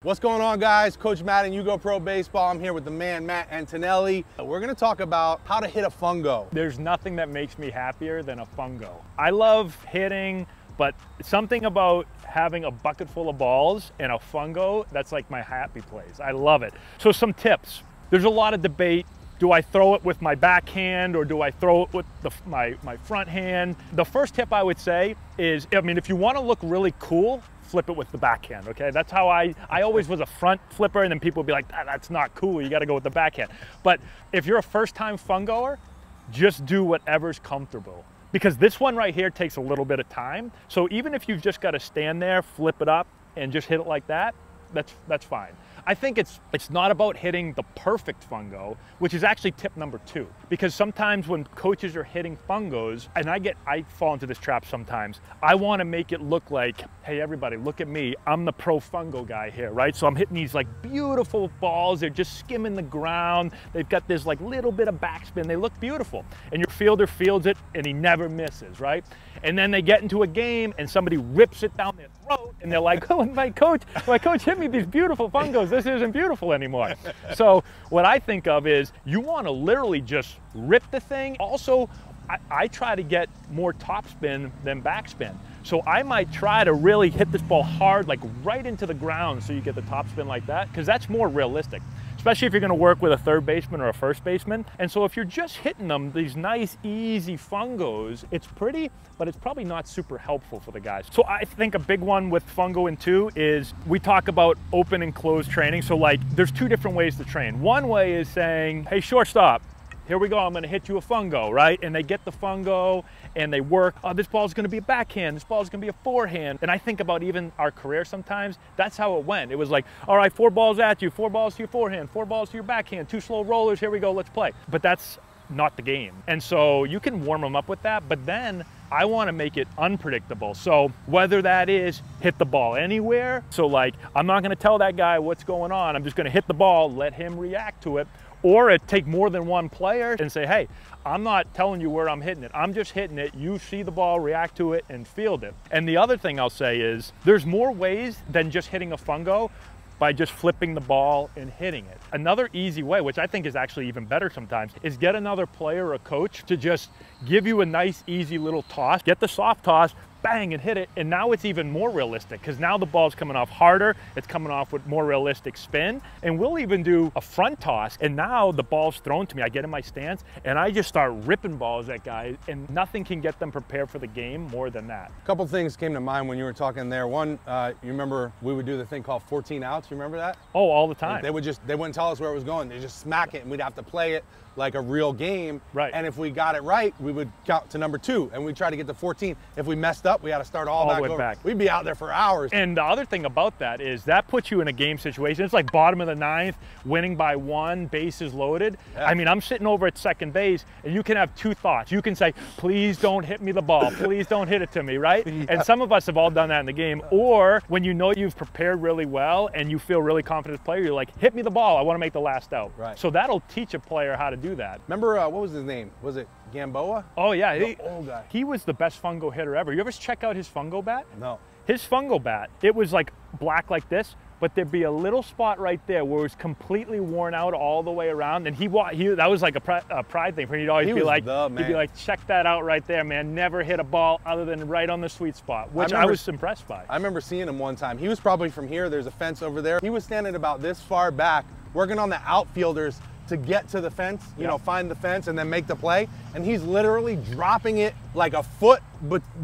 What's going on, guys? Coach Matt and Yugoprro Baseball. I'm here with the man, Matt Antonelli. We're going to talk about how to hit a fungo. There's nothing that makes me happier than a fungo. I love hitting, but something about having a bucket full of balls and a fungo, that's like my happy place. I love it. So some tips. There's a lot of debate. Do I throw it with my backhand or do I throw it with my front hand? The first tip I would say is, if you want to look really cool, flip it with the backhand, okay? That's how I always was a front flipper, and then people would be like, that's not cool, you gotta go with the backhand. But if you're a first-time fungoer, just do whatever's comfortable. Because this one right here takes a little bit of time. So even if you've just gotta stand there, flip it up, and just hit it like that, that's fine. I think it's not about hitting the perfect fungo, which is actually tip number 2. Because sometimes when coaches are hitting fungos, and I fall into this trap sometimes, I want to make it look like, hey everybody, look at me, I'm the pro fungo guy here, right? So I'm hitting these like beautiful balls, they're just skimming the ground, they've got this like little bit of backspin, they look beautiful. And your fielder fields it and he never misses, right? And then they get into a game and somebody rips it down their throat and they're like, oh, my coach hit me these beautiful fungos, this isn't beautiful anymore. So what I think of is you want to literally just rip the thing. Also, I try to get more topspin than backspin. So I might try to really hit this ball hard, like right into the ground so you get the topspin like that, because that's more realistic, especially if you're going to work with a third baseman or a first baseman. And so if you're just hitting them, these nice, easy fungos, it's pretty, but it's probably not super helpful for the guys. So I think a big one with fungo and 2 is we talk about open and closed training. So like there's 2 different ways to train. One way is saying, hey, shortstop, here we go, I'm gonna hit you a fungo, right? And they get the fungo and they work, oh, this ball's gonna be a backhand, this ball's gonna be a forehand. And I think about even our career sometimes, that's how it went. It was like, all right, 4 balls at you, 4 balls to your forehand, 4 balls to your backhand, 2 slow rollers, here we go, let's play. But that's not the game. And so you can warm them up with that, but then I wanna make it unpredictable. So whether that is hit the ball anywhere, so like, I'm not gonna tell that guy what's going on, I'm just gonna hit the ball, let him react to it. Or take more than one player and say, hey, I'm not telling you where I'm hitting it. I'm just hitting it. You see the ball, react to it, and field it. And the other thing I'll say is there's more ways than just hitting a fungo by just flipping the ball and hitting it. Another easy way, which I think is actually even better sometimes, is get another player or a coach to just give you a nice, easy little toss. Get the soft toss, bang, and hit it, and now it's even more realistic because now the ball's coming off harder, it's coming off with more realistic spin, and we'll even do a front toss, and now the ball's thrown to me, I get in my stance, and I just start ripping balls at guys, and nothing can get them prepared for the game more than that. A couple things came to mind when you were talking there. One, you remember we would do the thing called 14 outs, you remember that? Oh, all the time. They wouldn't tell us where it was going, they just smack it, and we'd have to play it like a real game. Right. And if we got it right, we would count to number 2 and we'd try to get to 14. If we messed up, we had to start all back over. We'd be out there for hours. And the other thing about that is that puts you in a game situation. It's like bottom of the 9th, winning by 1, bases loaded. Yeah. I mean, I'm sitting over at second base and you can have 2 thoughts. You can say, please don't hit me the ball. Please don't hit it to me, right? Yeah. And some of us have all done that in the game. Or when you know you've prepared really well and you feel really confident as a player, you're like, hit me the ball. I want to make the last out. Right. So that'll teach a player how to do that. Remember, what was his name? Was it Gamboa? Oh yeah, the old guy. He was the best fungo hitter ever. You ever check out his fungo bat? No. His fungo bat, it was like black like this, but there'd be a little spot right there where it was completely worn out all the way around. And that was like a pride thing for him. He'd always be like, check that out right there, man. Never hit a ball other than right on the sweet spot, which I was impressed by. I remember seeing him one time. He was probably from here. There's a fence over there. He was standing about this far back, working on the outfielders to get to the fence, you know, find the fence and then make the play. And he's literally dropping it like a foot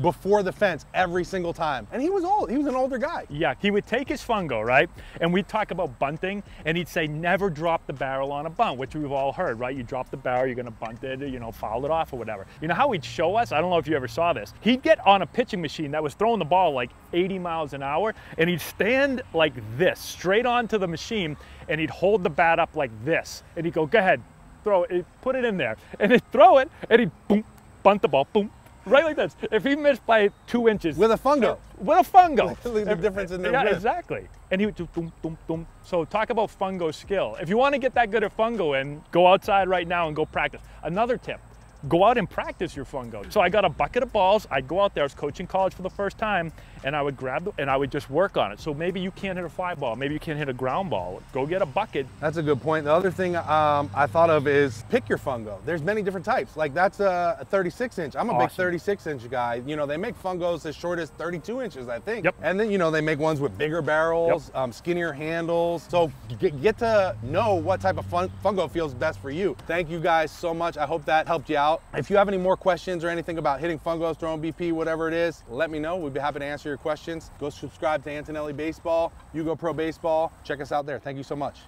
before the fence every single time. And he was old, he was an older guy. Yeah, he would take his fungo, right? And we'd talk about bunting and he'd say, never drop the barrel on a bunt, which we've all heard, right? You drop the barrel, you're gonna bunt it, you know, foul it off or whatever. You know how he'd show us? I don't know if you ever saw this. He'd get on a pitching machine that was throwing the ball like 80 miles an hour and he'd stand like this, straight onto the machine, and he'd hold the bat up like this. And he'd go, go ahead, throw it, put it in there. And he'd throw it, and he'd boom, bunt the ball, boom, right like this. If he missed by 2 inches. With a fungo. With a fungo. The difference in the Yeah, grip. exactly. And he would do boom, boom, boom. So talk about fungo skill. If you want to get that good at fungo in, go outside right now and go practice. Another tip, go out and practice your fungo. So I got a bucket of balls. I'd go out there. I was coaching college for the first time, and I would and I would just work on it. So maybe you can't hit a fly ball. Maybe you can't hit a ground ball. Go get a bucket. That's a good point. The other thing I thought of is pick your fungo. There's many different types. Like that's a 36 inch. I'm a big 36 inch guy. You know, they make fungos as short as 32 inches, I think. Yep. And then, you know, they make ones with bigger barrels, skinnier handles. So get to know what type of fungo feels best for you. Thank you guys so much. I hope that helped you out. If you have any more questions or anything about hitting fungos, throwing BP, whatever it is, let me know. We'd be happy to answer your questions. Go subscribe to Antonelli Baseball, Yugo Pro Baseball. Check us out there. Thank you so much.